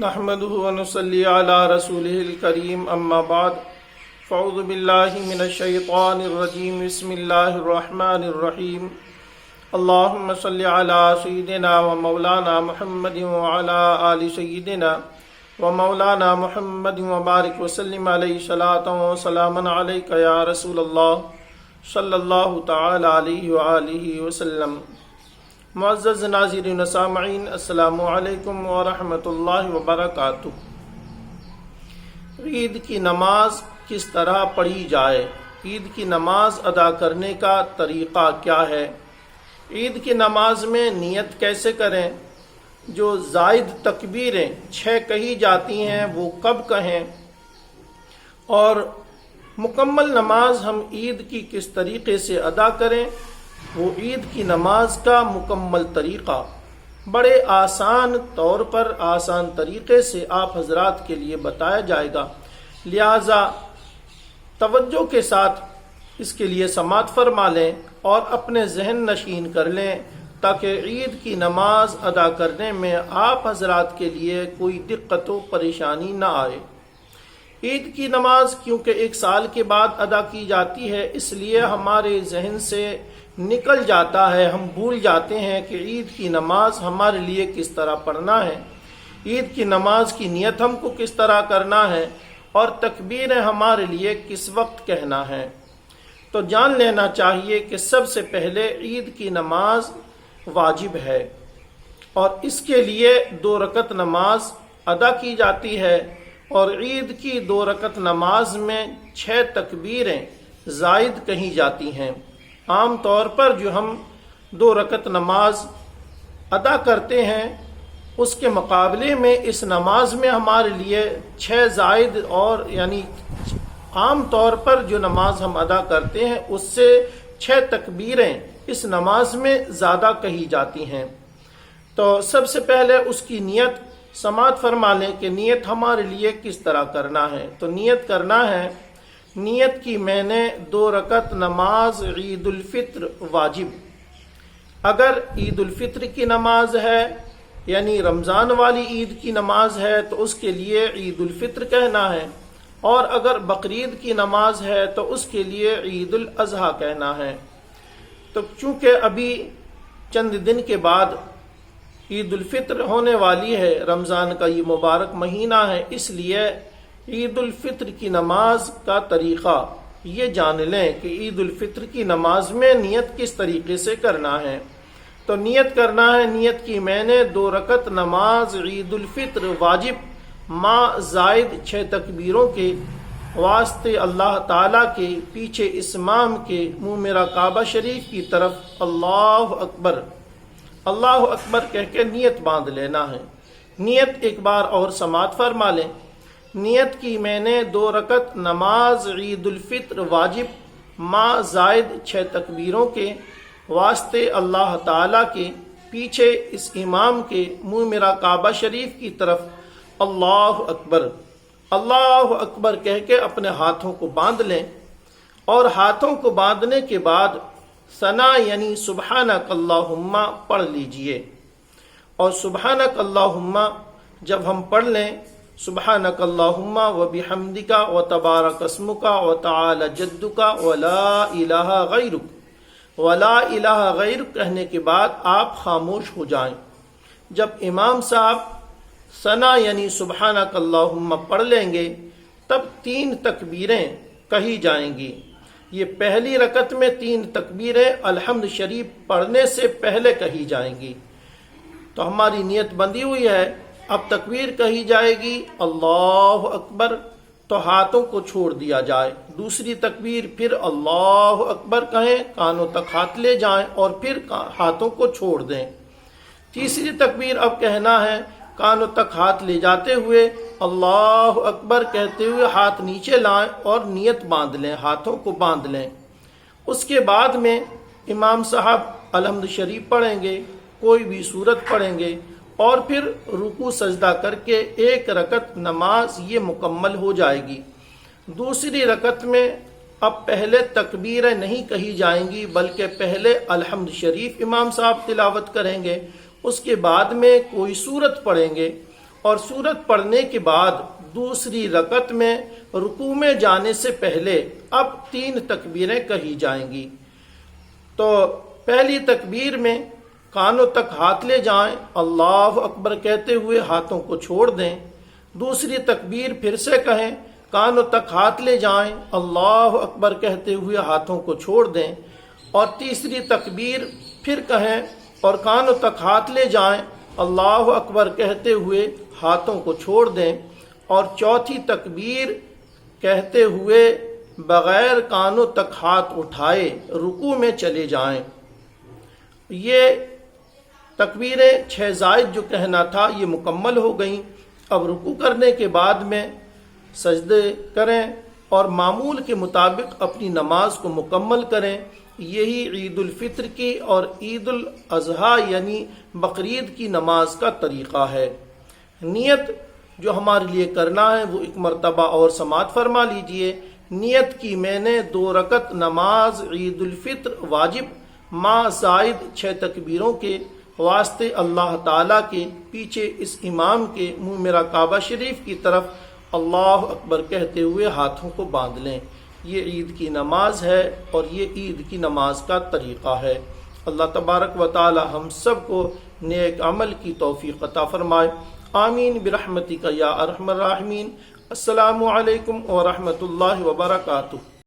نحمده ونصلي على رسوله الكريم اما بعد فاعوذ بالله من الشيطان الرجيم بسم الله الرحمن الرحيم اللهم صل على سيدنا ومولانا محمد وعلى آل سيدنا ومولانا محمد وبارك وسلم عليه صلاة وسلاما عليك يا رسول الله صلی اللہ تعالی علیہ وآلہ وسلم۔ معزز ناظرین و سامعین، السلام علیکم ورحمۃ اللہ وبرکاتہ۔ عید کی نماز کس طرح پڑھی جائے؟ عید کی نماز ادا کرنے کا طریقہ کیا ہے؟ عید کی نماز میں نیت کیسے کریں؟ جو زائد تکبیریں 6 کہی جاتی ہیں وہ کب کہیں؟ اور مکمل نماز ہم عید کی کس طریقے سے ادا کریں؟ وہ عید کی نماز کا مکمل طریقہ بڑے آسان طور پر آسان طریقے سے آپ حضرات کے لیے بتایا جائے گا، لہذا توجہ کے ساتھ اس کے لیے سماعت فرما لیں اور اپنے ذہن نشین کر لیں تاکہ عید کی نماز ادا کرنے میں آپ حضرات کے لیے کوئی دقت و پریشانی نہ آئے۔ عید کی نماز کیونکہ 1 سال کے بعد ادا کی جاتی ہے، اس لیے ہمارے ذہن سے نکل جاتا ہے، ہم بھول جاتے ہیں کہ عید کی نماز ہمارے لیے کس طرح پڑھنا ہے، عید کی نماز کی نیت ہم کو کس طرح کرنا ہے اور تکبیریں ہمارے لیے کس وقت کہنا ہے۔ تو جان لینا چاہیے کہ سب سے پہلے عید کی نماز واجب ہے اور اس کے لیے 2 رکعت نماز ادا کی جاتی ہے، اور عید کی 2 رکعت نماز میں 6 تکبیریں زائد کہی جاتی ہیں۔ عام طور پر جو ہم 2 رکعت نماز ادا کرتے ہیں اس کے مقابلے میں اس نماز میں ہمارے لیے 6 زائد اور یعنی عام طور پر جو نماز ہم ادا کرتے ہیں اس سے 6 تکبیریں اس نماز میں زیادہ کہی جاتی ہیں۔ تو سب سے پہلے اس کی نیت سماعت فرما لیں کہ نیت ہمارے لیے کس طرح کرنا ہے۔ تو نیت کرنا ہے، نیت کی میں نے 2 رکعت نماز عید الفطر واجب۔ اگر عید الفطر کی نماز ہے یعنی رمضان والی عید کی نماز ہے تو اس کے لیے عید الفطر کہنا ہے، اور اگر بقرعید کی نماز ہے تو اس کے لیے عید الاضحیٰ کہنا ہے۔ تو چونکہ ابھی چند دن کے بعد عید الفطر ہونے والی ہے، رمضان کا یہ مبارک مہینہ ہے، اس لیے عید الفطر کی نماز کا طریقہ یہ جان لیں کہ عید الفطر کی نماز میں نیت کس طریقے سے کرنا ہے۔ تو نیت کرنا ہے، نیت کی میں نے 2 رکعت نماز عید الفطر واجب زائد 6 تکبیروں کے واسطے اللہ تعالیٰ کے پیچھے اس امام کے منہ میرا کعبہ شریف کی طرف اللہ اکبر کہہ کے نیت باندھ لینا ہے۔ نیت ایک بار اور سماعت فرما لیں۔ نیت کی میں نے 2 رکعت نماز عید الفطر واجب زائد 6 تکبیروں کے واسطے اللہ تعالیٰ کے پیچھے اس امام کے منہ میرا کعبہ شریف کی طرف اللہ اکبر کہہ کے اپنے ہاتھوں کو باندھ لیں، اور ہاتھوں کو باندھنے کے بعد ثنا یعنی سبحانک اللہم پڑھ لیجئے۔ اور سبحانک اللہم جب ہم پڑھ لیں، سبحانک اللہم و بحمدک و تبارک اسمک و تعالی جدک و لا الہ غیرک کہنے کے بعد آپ خاموش ہو جائیں۔ جب امام صاحب ثنا یعنی سبحانک اللہم پڑھ لیں گے تب 3 تکبیریں کہی جائیں گی۔ یہ پہلی رکعت میں 3 تکبیریں الحمد شریف پڑھنے سے پہلے کہی جائیں گی۔ تو ہماری نیت بندی ہوئی ہے، اب تکبیر کہی جائے گی اللہ اکبر، تو ہاتھوں کو چھوڑ دیا جائے۔ دوسری تکبیر پھر اللہ اکبر کہیں، کانوں تک ہاتھ لے جائیں اور پھر ہاتھوں کو چھوڑ دیں۔ تیسری تکبیر اب کہنا ہے، کانوں تک ہاتھ لے جاتے ہوئے اللہ اکبر کہتے ہوئے ہاتھ نیچے لائیں اور نیت باندھ لیں، ہاتھوں کو باندھ لیں۔ اس کے بعد میں امام صاحب الحمد شریف پڑھیں گے، کوئی بھی سورت پڑھیں گے، اور پھر رکوع سجدہ کر کے 1 رکعت نماز یہ مکمل ہو جائے گی۔ دوسری رکعت میں اب پہلے تکبیریں نہیں کہی جائیں گی بلکہ پہلے الحمد شریف امام صاحب تلاوت کریں گے، اس کے بعد میں کوئی سورت پڑھیں گے، اور سورت پڑھنے کے بعد دوسری رکعت میں رکوع میں جانے سے پہلے اب 3 تکبیریں کہی جائیں گی۔ تو پہلی تکبیر میں کانوں تک ہاتھ لے جائیں، اللہ اکبر کہتے ہوئے ہاتھوں کو چھوڑ دیں۔ دوسری تکبیر پھر سے کہیں، کانوں تک ہاتھ لے جائیں، اللہ اکبر کہتے ہوئے ہاتھوں کو چھوڑ دیں۔ اور تیسری تکبیر پھر کہیں اور کانوں تک ہاتھ لے جائیں، اللہ اکبر کہتے ہوئے ہاتھوں کو چھوڑ دیں۔ اور چوتھی تکبیر کہتے ہوئے بغیر کانوں تک ہاتھ اٹھائے رکوع میں چلے جائیں۔ یہ تکبیریں 6 زائد جو کہنا تھا یہ مکمل ہو گئیں۔ اب رکوع کرنے کے بعد میں سجدے کریں اور معمول کے مطابق اپنی نماز کو مکمل کریں۔ یہی عید الفطر کی اور عید الاضحیٰ یعنی بقرعید کی نماز کا طریقہ ہے۔ نیت جو ہمارے لیے کرنا ہے وہ ایک مرتبہ اور سماعت فرما لیجئے۔ نیت کی میں نے 2 رکعت نماز عید الفطر واجب مع زائد 6 تکبیروں کے واسطے اللہ تعالیٰ کے پیچھے اس امام کے منہ میرا کعبہ شریف کی طرف اللہ اکبر کہتے ہوئے ہاتھوں کو باندھ لیں۔ یہ عید کی نماز ہے اور یہ عید کی نماز کا طریقہ ہے۔ اللہ تبارک و تعالی ہم سب کو نیک عمل کی توفیق عطا فرمائے، آمین برحمتک یا ارحم الراحمین۔ السلام علیکم ورحمۃ اللہ وبرکاتہ۔